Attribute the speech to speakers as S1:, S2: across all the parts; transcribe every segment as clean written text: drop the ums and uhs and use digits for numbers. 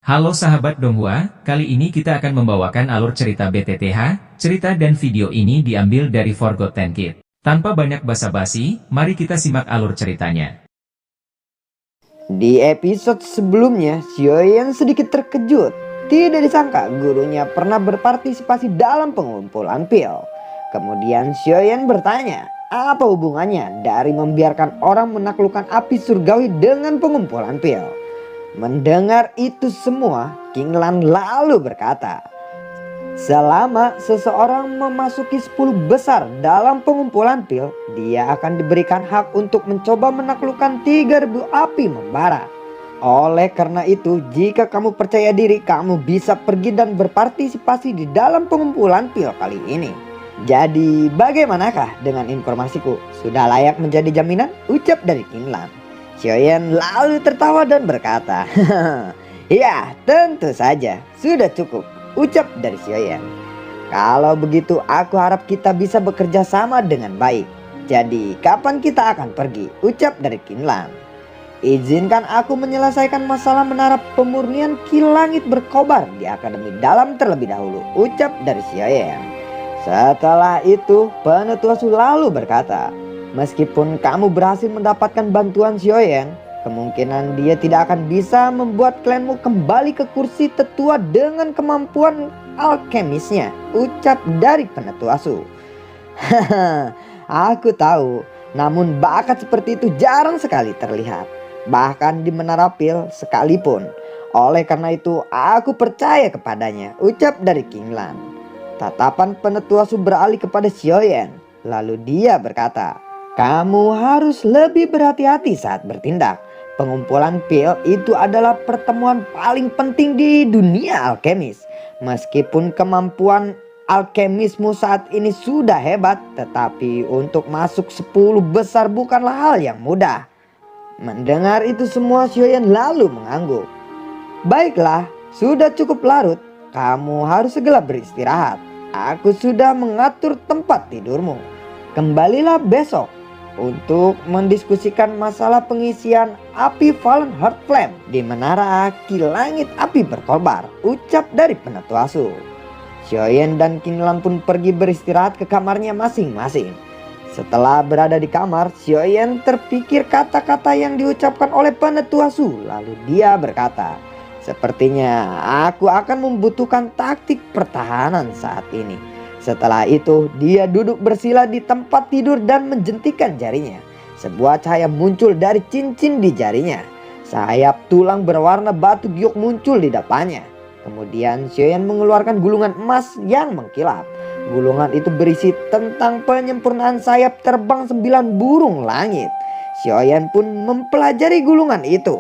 S1: Halo sahabat Donghua, kali ini kita akan membawakan alur cerita BTTH. Cerita dan video ini diambil dari Forgotten Kid. Tanpa banyak basa-basi, mari kita simak alur ceritanya.
S2: Di episode sebelumnya, Xiaoyan sedikit terkejut. Tidak disangka gurunya pernah berpartisipasi dalam pengumpulan pil. Kemudian Xiaoyan bertanya, apa hubungannya dari membiarkan orang menaklukkan api surgawi dengan pengumpulan pil? Mendengar itu semua, King Lan lalu berkata, selama seseorang memasuki 10 besar dalam pengumpulan pil, dia akan diberikan hak untuk mencoba menaklukkan 3000 api membara. Oleh karena itu, jika kamu percaya diri, kamu bisa pergi dan berpartisipasi di dalam pengumpulan pil kali ini. Jadi bagaimanakah dengan informasiku? Sudah layak menjadi jaminan? Ucap dari King Lan. Xiaoyan lalu tertawa dan berkata, ya tentu saja, sudah cukup. Ucap dari Xiaoyan. Kalau begitu aku harap kita bisa bekerja sama dengan baik. Jadi kapan kita akan pergi? Ucap dari King Lan. Izinkan aku menyelesaikan masalah menara pemurnian Ki Langit berkobar di Akademi Dalam terlebih dahulu. Ucap dari Xiaoyan. Setelah itu Penetua Su lalu berkata, meskipun kamu berhasil mendapatkan bantuan Xiaoyan, kemungkinan dia tidak akan bisa membuat klanmu kembali ke kursi tetua dengan kemampuan alkemisnya. Ucap dari Penetua Su. Aku tahu, namun bakat seperti itu jarang sekali terlihat, bahkan di menara pil sekalipun. Oleh karena itu aku percaya kepadanya. Ucap dari King Lan. Tatapan Penetua Su beralih kepada Xiaoyan. Lalu dia berkata, kamu harus lebih berhati-hati saat bertindak. Pengumpulan pil itu adalah pertemuan paling penting di dunia alkemis. Meskipun kemampuan alkemismu saat ini sudah hebat, tetapi untuk masuk 10 besar bukanlah hal yang mudah. Mendengar itu semua, Xiaoyan lalu mengangguk. Baiklah, sudah cukup larut. Kamu harus segera beristirahat. Aku sudah mengatur tempat tidurmu. Kembalilah besok untuk mendiskusikan masalah pengisian api Fallen Heart Flame di menara Ki Langit api berkobar. Ucap dari Penetua Su. Xiaoyan dan King Lan pun pergi beristirahat ke kamarnya masing-masing. Setelah berada di kamar, Xiaoyan terpikir kata-kata yang diucapkan oleh Penetua Su. Lalu dia berkata, sepertinya aku akan membutuhkan taktik pertahanan saat ini. Setelah itu dia duduk bersila di tempat tidur dan menjentikan jarinya. Sebuah cahaya muncul dari cincin di jarinya. Sayap tulang berwarna batu giok muncul di depannya. Kemudian Xiaoyan mengeluarkan gulungan emas yang mengkilap. Gulungan itu berisi tentang penyempurnaan sayap terbang 9 burung langit. Xiaoyan pun mempelajari gulungan itu.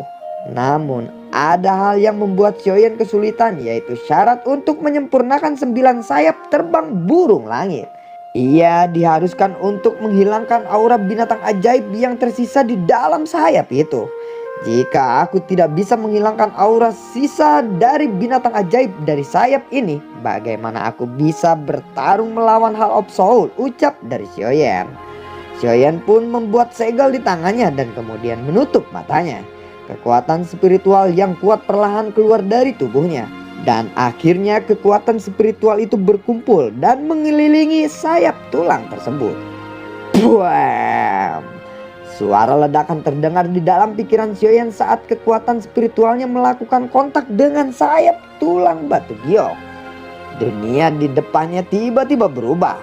S2: Namun ada hal yang membuat Xiaoyan kesulitan, yaitu syarat untuk menyempurnakan 9 sayap terbang burung langit. Ia diharuskan untuk menghilangkan aura binatang ajaib yang tersisa di dalam sayap itu. Jika aku tidak bisa menghilangkan aura sisa dari binatang ajaib dari sayap ini, bagaimana aku bisa bertarung melawan Hall of Soul? Ucap dari Xiaoyan. Xiaoyan pun membuat segel di tangannya dan kemudian menutup matanya. Kekuatan spiritual yang kuat perlahan keluar dari tubuhnya. Dan akhirnya kekuatan spiritual itu berkumpul dan mengelilingi sayap tulang tersebut. Buam! Suara ledakan terdengar di dalam pikiran Xiaoyan saat kekuatan spiritualnya melakukan kontak dengan sayap tulang batu giok. Dunia di depannya tiba-tiba berubah.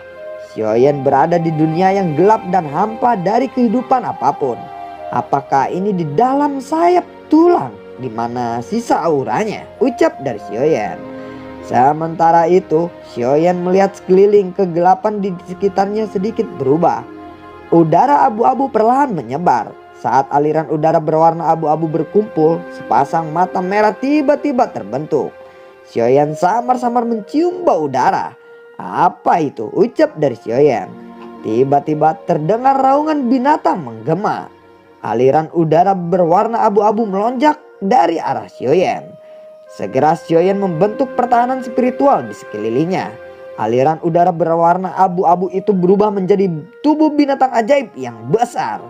S2: Xiaoyan berada di dunia yang gelap dan hampa dari kehidupan apapun. Apakah ini di dalam sayap tulang di mana sisa auranya? Ucap dari Xiaoyan. Sementara itu, Xiaoyan melihat sekeliling, kegelapan di sekitarnya sedikit berubah. Udara abu-abu perlahan menyebar. Saat aliran udara berwarna abu-abu berkumpul, sepasang mata merah tiba-tiba terbentuk. Xiaoyan samar-samar mencium bau udara. Apa itu? Ucap dari Xiaoyan. Tiba-tiba terdengar raungan binatang menggema. Aliran udara berwarna abu-abu melonjak dari arah Xiaoyan. Segera Xiaoyan membentuk pertahanan spiritual di sekelilingnya. Aliran udara berwarna abu-abu itu berubah menjadi tubuh binatang ajaib yang besar.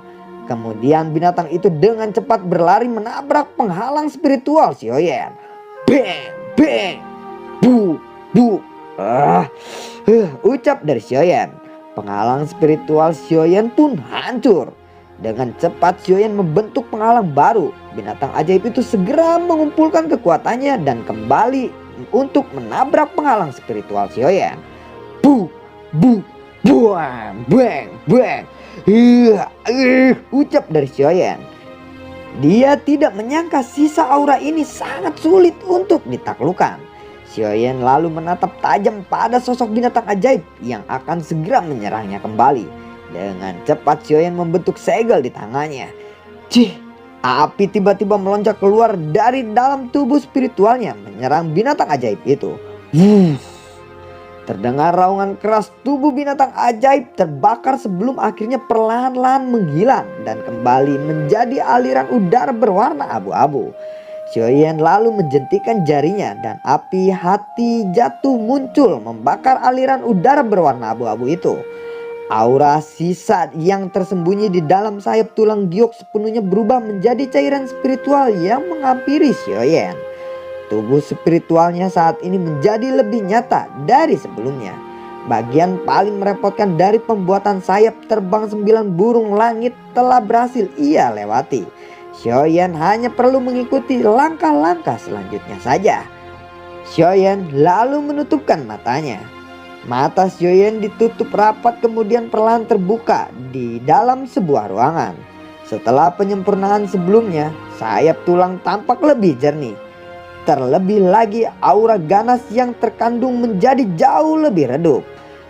S2: Kemudian binatang itu dengan cepat berlari menabrak penghalang spiritual Xiaoyan. bang, bang, bu, bu. Ucap dari Xiaoyan. Penghalang spiritual Xiaoyan pun hancur. Dengan cepat Xiaoyan membentuk penghalang baru. Binatang ajaib itu segera mengumpulkan kekuatannya dan kembali untuk menabrak penghalang spiritual Xiaoyan. Bu, bu, buang, bang, bang. Ucap dari Xiaoyan. Dia tidak menyangka sisa aura ini sangat sulit untuk ditaklukkan. Xiaoyan lalu menatap tajam pada sosok binatang ajaib yang akan segera menyerangnya kembali. Dengan cepat Xiaoyan membentuk segel di tangannya. Cih, api tiba-tiba melonjak keluar dari dalam tubuh spiritualnya menyerang binatang ajaib itu. Terdengar raungan keras, tubuh binatang ajaib terbakar sebelum akhirnya perlahan-lahan menghilang dan kembali menjadi aliran udara berwarna abu-abu. Xiaoyan lalu menjentikan jarinya dan api hati jatuh muncul membakar aliran udara berwarna abu-abu itu. Aura sisa yang tersembunyi di dalam sayap tulang giok sepenuhnya berubah menjadi cairan spiritual yang menghampiri Xiaoyan. Tubuh spiritualnya saat ini menjadi lebih nyata dari sebelumnya. Bagian paling merepotkan dari pembuatan sayap terbang 9 burung langit telah berhasil ia lewati. Xiaoyan hanya perlu mengikuti langkah-langkah selanjutnya saja. Xiaoyan lalu menutupkan matanya. Mata Xiaoyan ditutup rapat kemudian perlahan terbuka di dalam sebuah ruangan. Setelah penyempurnaan sebelumnya, sayap tulang tampak lebih jernih. Terlebih lagi aura ganas yang terkandung menjadi jauh lebih redup.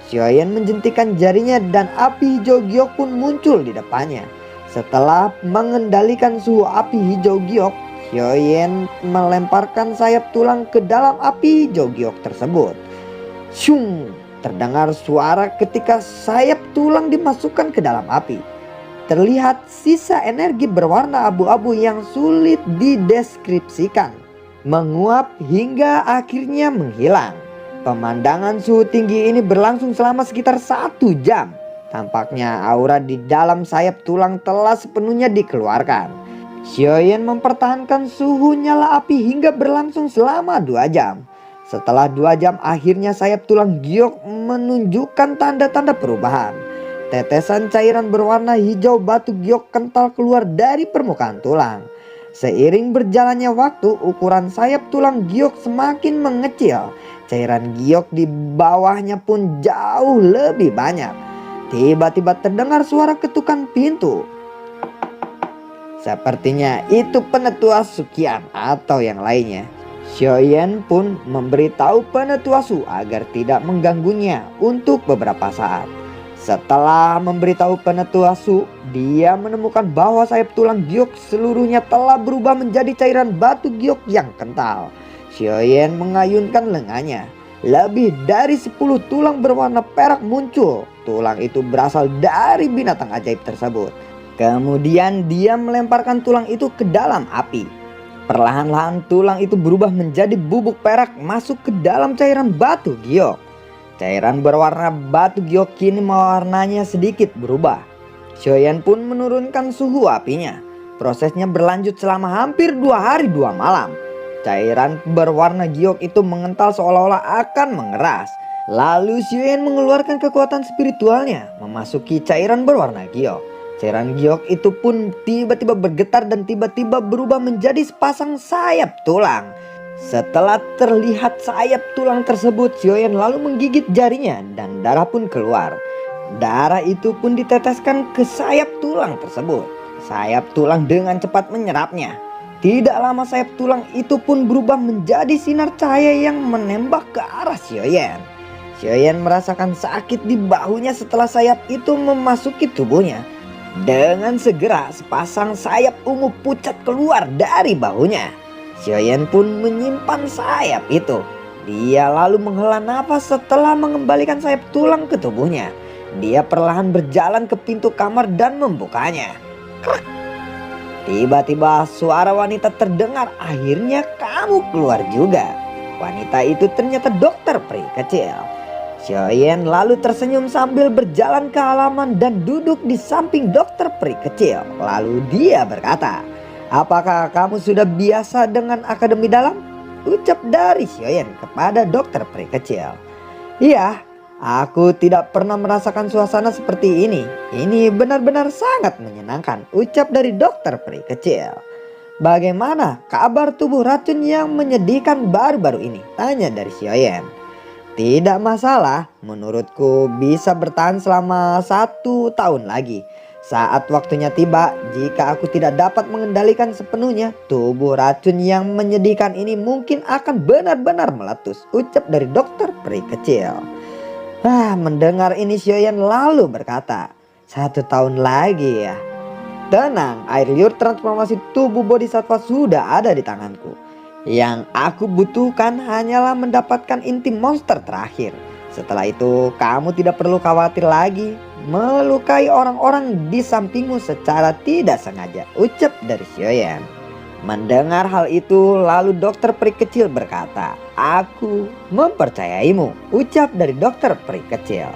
S2: Xiaoyan menjentikan jarinya dan api hijau giok pun muncul di depannya. Setelah mengendalikan suhu api hijau giok, Xiaoyan melemparkan sayap tulang ke dalam api hijau giok tersebut. Shung, terdengar suara ketika sayap tulang dimasukkan ke dalam api. Terlihat sisa energi berwarna abu-abu yang sulit dideskripsikan, menguap hingga akhirnya menghilang. Pemandangan suhu tinggi ini berlangsung selama sekitar 1 jam. Tampaknya aura di dalam sayap tulang telah sepenuhnya dikeluarkan. Xiaoyan mempertahankan suhu nyala api hingga berlangsung selama 2 jam. Setelah 2 jam akhirnya sayap tulang giok menunjukkan tanda-tanda perubahan. Tetesan cairan berwarna hijau batu giok kental keluar dari permukaan tulang. Seiring berjalannya waktu, ukuran sayap tulang giok semakin mengecil. Cairan giok di bawahnya pun jauh lebih banyak. Tiba-tiba terdengar suara ketukan pintu. Sepertinya itu penetua Sukian atau yang lainnya. Xiaoyan pun memberitahu penetua Su agar tidak mengganggunya untuk beberapa saat. Setelah memberitahu penetua Su, dia menemukan bahwa sayap tulang giok seluruhnya telah berubah menjadi cairan batu giok yang kental. Xiaoyan mengayunkan lengannya. Lebih dari 10 tulang berwarna perak muncul. Tulang itu berasal dari binatang ajaib tersebut. Kemudian dia melemparkan tulang itu ke dalam api. Perlahan-lahan tulang itu berubah menjadi bubuk perak masuk ke dalam cairan batu giok. Cairan berwarna batu giok kini warnanya sedikit berubah. Xiaoyan pun menurunkan suhu apinya. Prosesnya berlanjut selama hampir 2 hari 2 malam. Cairan berwarna giok itu mengental seolah-olah akan mengeras. Lalu Xiaoyan mengeluarkan kekuatan spiritualnya memasuki cairan berwarna giok. Cairan giok itu pun tiba-tiba bergetar dan tiba-tiba berubah menjadi sepasang sayap tulang. Setelah terlihat sayap tulang tersebut, Xiaoyan lalu menggigit jarinya dan darah pun keluar. Darah itu pun diteteskan ke sayap tulang tersebut. Sayap tulang dengan cepat menyerapnya. Tidak lama sayap tulang itu pun berubah menjadi sinar cahaya yang menembak ke arah Xiaoyan. Xiaoyan merasakan sakit di bahunya setelah sayap itu memasuki tubuhnya. Dengan segera sepasang sayap ungu pucat keluar dari bahunya. Xiaoyan pun menyimpan sayap itu. Dia lalu menghela nafas setelah mengembalikan sayap tulang ke tubuhnya. Dia perlahan berjalan ke pintu kamar dan membukanya. Krak. Tiba-tiba suara wanita terdengar. Akhirnya kamu keluar juga. Wanita itu ternyata dokter peri kecil. Xiaoyan lalu tersenyum sambil berjalan ke halaman dan duduk di samping dokter peri kecil. Lalu dia berkata, apakah kamu sudah biasa dengan akademi dalam? ucap dari Xiaoyan kepada dokter peri kecil. Iya, aku tidak pernah merasakan suasana seperti ini. Ini benar-benar sangat menyenangkan, ucap dari dokter peri kecil. Bagaimana kabar tubuh racun yang menyedihkan baru-baru ini? Tanya dari Xiaoyan. Tidak masalah, menurutku bisa bertahan selama 1 tahun lagi. Saat waktunya tiba, jika aku tidak dapat mengendalikan sepenuhnya, tubuh racun yang menyedihkan ini mungkin akan benar-benar meletus, ucap dari dokter peri kecil. Mendengar ini Xiaoyan lalu berkata, 1 tahun lagi ya. Tenang, air liur transformasi tubuh bodhisattva sudah ada di tanganku. Yang aku butuhkan hanyalah mendapatkan inti monster terakhir. Setelah itu kamu tidak perlu khawatir lagi melukai orang-orang di sampingmu secara tidak sengaja, ucap dari Xiaoyan. Mendengar hal itu lalu dokter peri kecil berkata, aku mempercayaimu, ucap dari dokter peri kecil.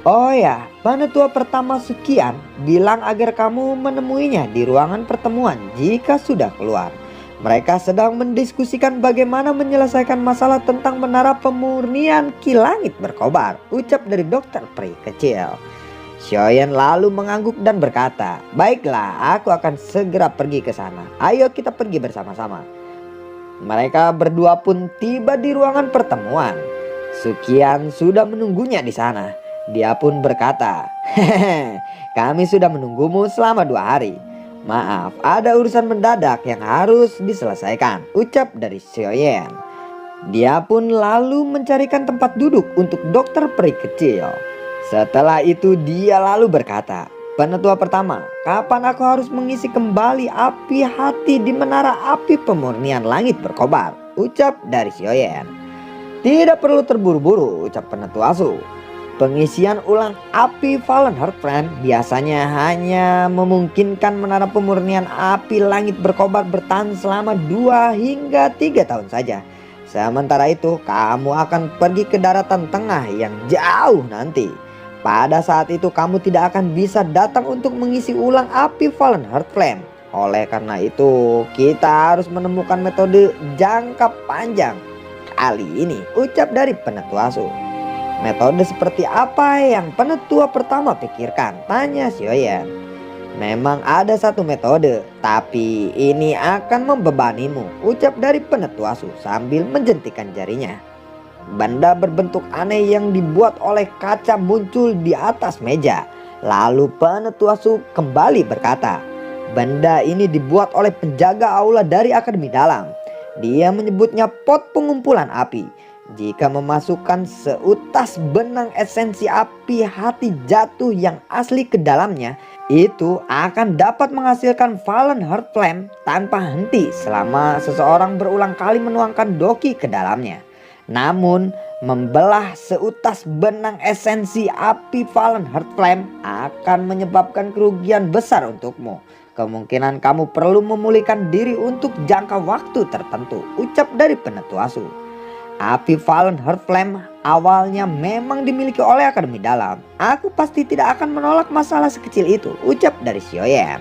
S2: Oh ya, penetua pertama sekian bilang agar kamu menemuinya di ruangan pertemuan jika sudah keluar. Mereka sedang mendiskusikan bagaimana menyelesaikan masalah tentang menara pemurnian Ki Langit berkobar, ucap dari dokter peri kecil. Xiaoyan lalu mengangguk dan berkata, baiklah, aku akan segera pergi ke sana. Ayo kita pergi bersama-sama. Mereka berdua pun tiba di ruangan pertemuan. Sukian sudah menunggunya di sana. Dia pun berkata, hehehe, kami sudah menunggumu selama 2 hari. Maaf, ada urusan mendadak yang harus diselesaikan, ucap dari Xiaoyan. Dia pun lalu mencarikan tempat duduk untuk dokter peri kecil. Setelah itu dia lalu berkata, penetua pertama, kapan aku harus mengisi kembali api hati di menara api pemurnian langit berkobar, ucap dari Xiaoyan. Tidak perlu terburu-buru, ucap penetua Su. Pengisian ulang api Fallen Heart Flame biasanya hanya memungkinkan menara pemurnian api langit berkobar bertahan selama 2 hingga 3 tahun saja. Sementara itu kamu akan pergi ke daratan tengah yang jauh nanti. Pada saat itu kamu tidak akan bisa datang untuk mengisi ulang api Fallen Heart Flame. Oleh karena itu kita harus menemukan metode jangka panjang kali ini, ucap dari penetua Su. Metode seperti apa yang penetua pertama pikirkan? Tanya Xiaoyan. Memang ada satu metode, tapi ini akan membebanimu, ucap dari penetua Su sambil menjentikan jarinya. Benda berbentuk aneh yang dibuat oleh kaca muncul di atas meja. Lalu penetua Su kembali berkata, benda ini dibuat oleh penjaga aula dari Akademi Dalam. Dia menyebutnya pot pengumpulan api. Jika memasukkan seutas benang esensi api hati jatuh yang asli ke dalamnya, itu akan dapat menghasilkan Fallen Heart Flame tanpa henti selama seseorang berulang kali menuangkan doki ke dalamnya. Namun, membelah seutas benang esensi api Fallen Heart Flame akan menyebabkan kerugian besar untukmu. Kemungkinan kamu perlu memulihkan diri untuk jangka waktu tertentu, ucap dari penetua Su. Api Fallen Heart Flame awalnya memang dimiliki oleh Akademi Dalam. Aku pasti tidak akan menolak masalah sekecil itu, ucap dari Xiaoyan.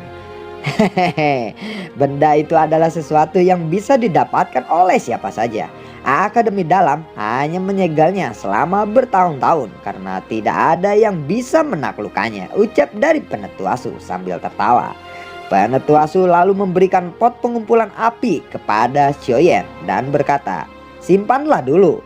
S2: Hehehe, benda itu adalah sesuatu yang bisa didapatkan oleh siapa saja. Akademi Dalam hanya menyegalnya selama bertahun-tahun karena tidak ada yang bisa menaklukkannya, ucap dari penetua Su sambil tertawa. Penetua Su lalu memberikan pot pengumpulan api kepada Xiaoyan dan berkata, simpanlah dulu.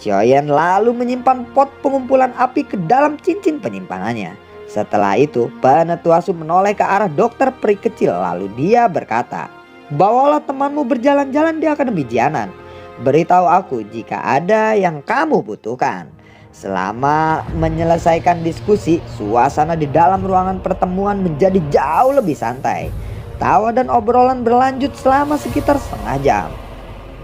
S2: Xiaoyan lalu menyimpan pot pengumpulan api ke dalam cincin penyimpanannya. Setelah itu penetua Su menoleh ke arah dokter peri kecil lalu dia berkata, bawalah temanmu berjalan-jalan di Akademi Jianan. Beritahu aku jika ada yang kamu butuhkan. Selama menyelesaikan diskusi, suasana di dalam ruangan pertemuan menjadi jauh lebih santai. Tawa dan obrolan berlanjut selama sekitar setengah jam.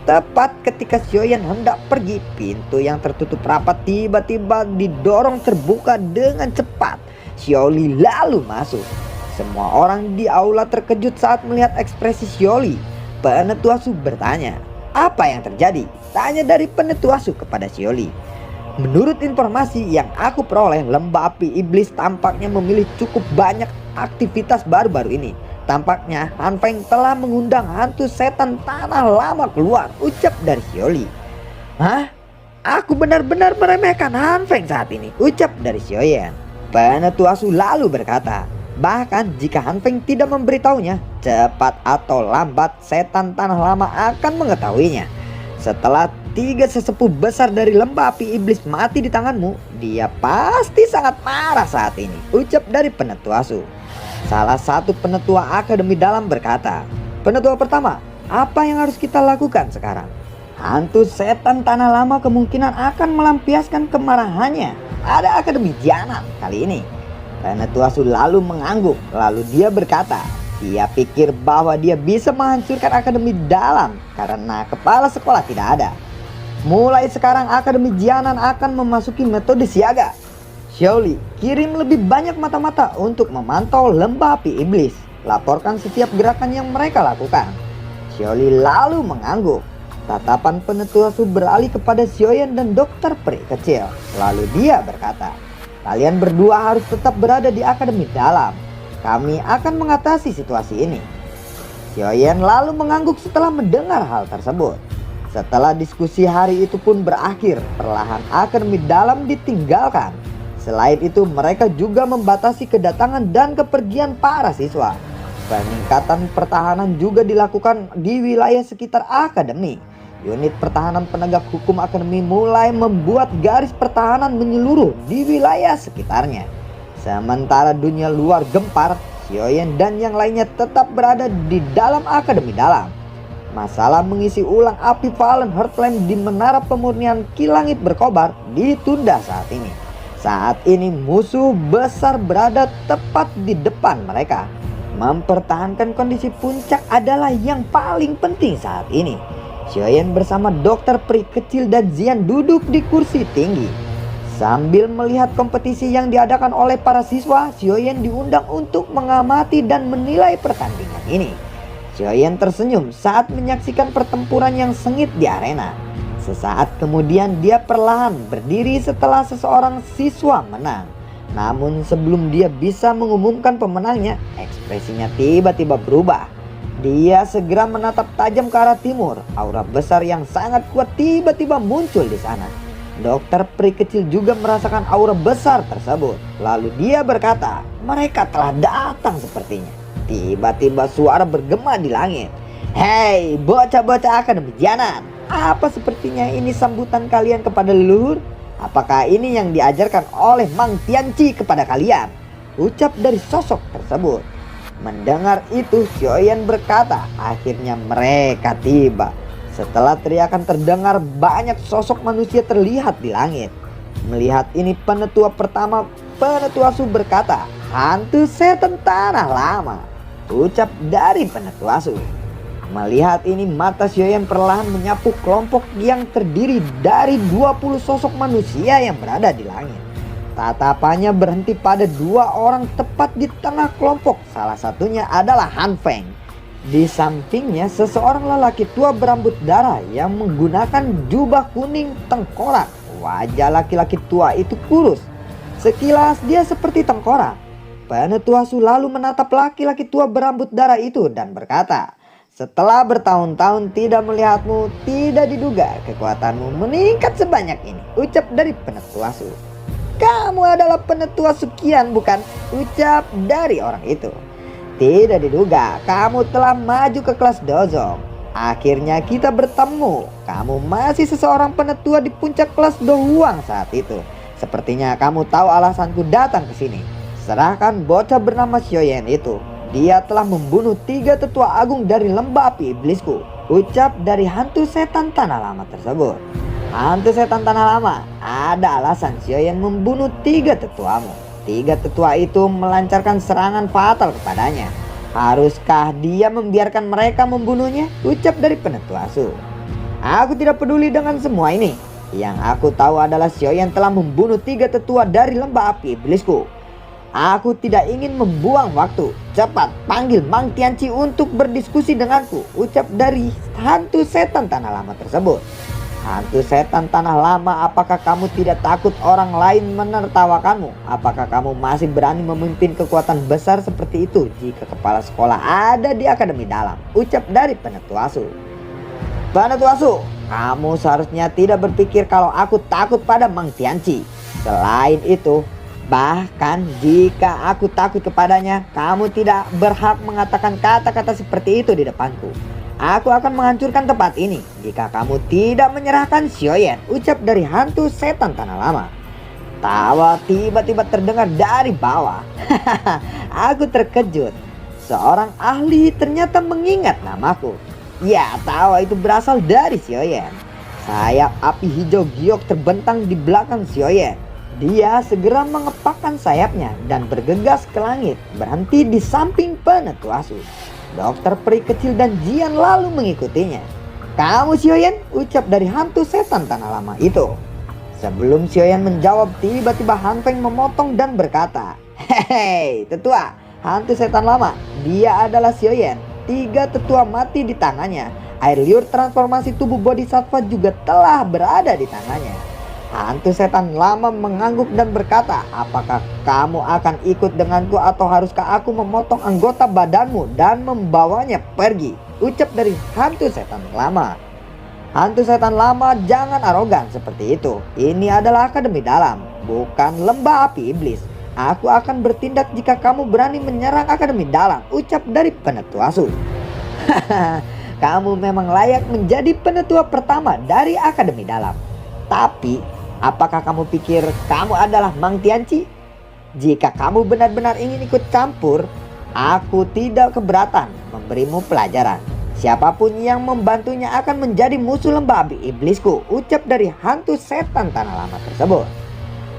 S2: Tepat ketika Xiaoyan hendak pergi, pintu yang tertutup rapat tiba-tiba didorong terbuka dengan cepat. Xiaoli lalu masuk. Semua orang di aula terkejut saat melihat ekspresi Xiaoli. Penetua Su bertanya, apa yang terjadi? Tanya dari penetua Su kepada Xiaoli. Menurut informasi yang aku peroleh, lembah api iblis tampaknya memilih cukup banyak aktivitas baru-baru ini. tampaknya Han Feng telah mengundang hantu setan tanah lama keluar, ucap dari Xiaoli. Hah? Aku benar-benar meremehkan Han Feng saat ini, ucap dari Xiaoyan. Penetua Su lalu berkata, bahkan jika Han Feng tidak memberitahunya, cepat atau lambat setan tanah lama akan mengetahuinya. Setelah 3 sesepuh besar dari lembah api iblis mati di tanganmu, dia pasti sangat marah saat ini, ucap dari Penetua Su. Salah satu penetua akademi dalam berkata, penetua pertama, apa yang harus kita lakukan sekarang? Hantu setan tanah lama kemungkinan akan melampiaskan kemarahannya pada akademi Jianan kali ini. Penetua Su lalu mengangguk, lalu dia berkata, dia pikir bahwa dia bisa menghancurkan akademi dalam karena kepala sekolah tidak ada. Mulai sekarang akademi Jianan akan memasuki metode siaga. Xiaoli, kirim lebih banyak mata-mata untuk memantau lembah api iblis. Laporkan setiap gerakan yang mereka lakukan. Xiaoli lalu mengangguk. Tatapan penetua Su beralih kepada Xiaoyan dan dokter peri kecil. Lalu dia berkata, kalian berdua harus tetap berada di akademi dalam. Kami akan mengatasi situasi ini. Xiaoyan lalu mengangguk setelah mendengar hal tersebut. Setelah diskusi hari itu pun berakhir, perlahan akademi dalam ditinggalkan. Selain itu mereka juga membatasi kedatangan dan kepergian para siswa. Peningkatan pertahanan juga dilakukan di wilayah sekitar akademi. Unit pertahanan penegak hukum akademi mulai membuat garis pertahanan menyeluruh di wilayah sekitarnya. Sementara dunia luar gempar, Xiaoyan dan yang lainnya tetap berada di dalam akademi dalam. Masalah mengisi ulang api Fallen Heartland di menara pemurnian Kilangit berkobar ditunda saat ini. Saat ini musuh besar berada tepat di depan mereka. Mempertahankan kondisi puncak adalah yang paling penting saat ini. Xiaoyan bersama dokter peri kecil dan Zian duduk di kursi tinggi. Sambil melihat kompetisi yang diadakan oleh para siswa, Xiaoyan diundang untuk mengamati dan menilai pertandingan ini. Xiaoyan tersenyum saat menyaksikan pertempuran yang sengit di arena. Sesaat kemudian dia perlahan berdiri setelah seseorang siswa menang. Namun sebelum dia bisa mengumumkan pemenangnya, ekspresinya tiba-tiba berubah. Dia segera menatap tajam ke arah timur. Aura besar yang sangat kuat tiba-tiba muncul di sana. Dokter peri kecil juga merasakan aura besar tersebut. Lalu dia berkata, mereka telah datang sepertinya. Tiba-tiba suara bergema di langit. Hei, bocah-bocah akademi Jianan, apa sepertinya ini sambutan kalian kepada leluhur? Apakah ini yang diajarkan oleh Mang Tianqi kepada kalian? Ucap dari sosok tersebut. Mendengar itu, Xiaoyan berkata, akhirnya mereka tiba. Setelah teriakan terdengar, banyak sosok manusia terlihat di langit. Melihat ini penetua pertama, penetua Su berkata, hantu setan tanah lama. Ucap dari penetua Su. Melihat ini, mata Xiaoyan perlahan menyapu kelompok yang terdiri dari 20 sosok manusia yang berada di langit. Tatapannya berhenti pada 2 orang tepat di tengah kelompok. Salah satunya adalah Han Feng. Di sampingnya seseorang lelaki tua berambut darah yang menggunakan jubah kuning tengkorak. Wajah laki-laki tua itu kurus. Sekilas dia seperti tengkorak. Penetua Su lalu menatap laki-laki tua berambut darah itu dan berkata, setelah bertahun-tahun tidak melihatmu, tidak diduga kekuatanmu meningkat sebanyak ini. Ucap dari penetua Su. Kamu adalah penetua Sukian bukan? Ucap dari orang itu. Tidak diduga kamu telah maju ke kelas Dozong. Akhirnya kita bertemu. Kamu masih seseorang penetua di puncak kelas Dohuang saat itu. Sepertinya kamu tahu alasanku datang ke sini. Serahkan bocah bernama Xiaoyan itu. Dia telah membunuh 3 tetua agung dari lembah api iblisku. Ucap dari hantu setan tanah lama tersebut. Hantu setan tanah lama, ada alasan Xiaoyan membunuh 3 tetuamu. 3 tetua itu melancarkan serangan fatal kepadanya. Haruskah dia membiarkan mereka membunuhnya? Ucap dari penetua Su. Aku tidak peduli dengan semua ini. Yang aku tahu adalah Xiaoyan telah membunuh 3 tetua dari lembah api iblisku. Aku tidak ingin membuang waktu. Cepat panggil Mang Tianqi untuk berdiskusi denganku. Ucap dari hantu setan tanah lama tersebut. Hantu setan tanah lama, apakah kamu tidak takut orang lain menertawakanmu? Apakah kamu masih berani memimpin kekuatan besar seperti itu jika kepala sekolah ada di akademi dalam? Ucap dari Penetu Asu. Penetu Asu, kamu seharusnya tidak berpikir kalau aku takut pada Mang Tianci. Selain itu, bahkan jika aku takut kepadanya, kamu tidak berhak mengatakan kata-kata seperti itu di depanku. Aku akan menghancurkan tempat ini jika kamu tidak menyerahkan Xiaoyan, ucap dari hantu setan tanah lama. Tawa tiba-tiba terdengar dari bawah. Aku terkejut. Seorang ahli ternyata mengingat namaku. Ya, tawa itu berasal dari Xiaoyan. Sayap api hijau giok terbentang di belakang Xiaoyan. Dia segera mengepakkan sayapnya dan bergegas ke langit, berhenti di samping Penetu Asu. Dokter peri kecil dan Jian lalu mengikutinya. Kamu Xiaoyan, ucap dari hantu setan tanah lama itu. Sebelum Xiaoyan menjawab, tiba-tiba Han Feng memotong dan berkata, "Hei, tetua, hantu setan lama, dia adalah Xiaoyan. 3 tetua mati di tangannya. Air liur transformasi tubuh bodhisattva juga telah berada di tangannya." Hantu setan lama mengangguk dan berkata, "Apakah kamu akan ikut denganku atau haruskah aku memotong anggota badanmu dan membawanya pergi?" Ucap dari hantu setan lama. Hantu setan lama, jangan arogan seperti itu. Ini adalah akademi dalam, bukan lembah api iblis. Aku akan bertindak jika kamu berani menyerang akademi dalam, ucap dari Penetu Asu. Kamu memang layak menjadi penetua pertama dari akademi dalam. Tapi apakah kamu pikir kamu adalah Mang Tianci? Jika kamu benar-benar ingin ikut campur, aku tidak keberatan memberimu pelajaran. Siapapun yang membantunya akan menjadi musuh lembah api iblisku, ucap dari hantu setan tanah lama tersebut.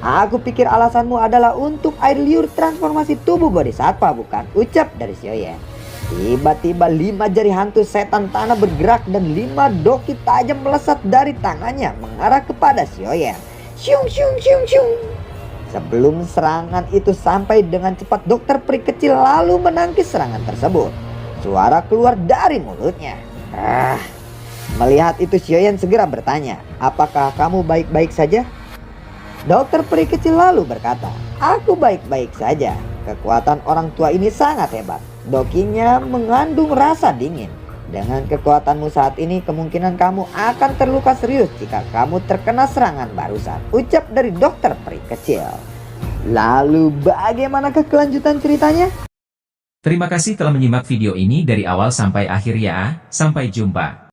S2: Aku pikir alasanmu adalah untuk air liur transformasi tubuh bodhisattva, bukan? Ucap dari Xiaoyan. Tiba-tiba 5 jari hantu setan tanah bergerak dan 5 doki tajam melesat dari tangannya mengarah kepada Xiaoyan. Syung syung syung syung. Sebelum serangan itu sampai dengan cepat, dokter peri kecil lalu menangkis serangan tersebut. Suara keluar dari mulutnya. Melihat itu Xiaoyan segera bertanya, "Apakah kamu baik-baik saja?" Dokter peri kecil lalu berkata, "Aku baik-baik saja. Kekuatan orang tua ini sangat hebat. Dokinya mengandung rasa dingin. Dengan kekuatanmu saat ini, kemungkinan kamu akan terluka serius jika kamu terkena serangan barusan," ucap dari dokter peri kecil. Lalu bagaimanakah kelanjutan ceritanya?
S1: Terima kasih telah menyimak video ini dari awal sampai akhir ya. Sampai jumpa.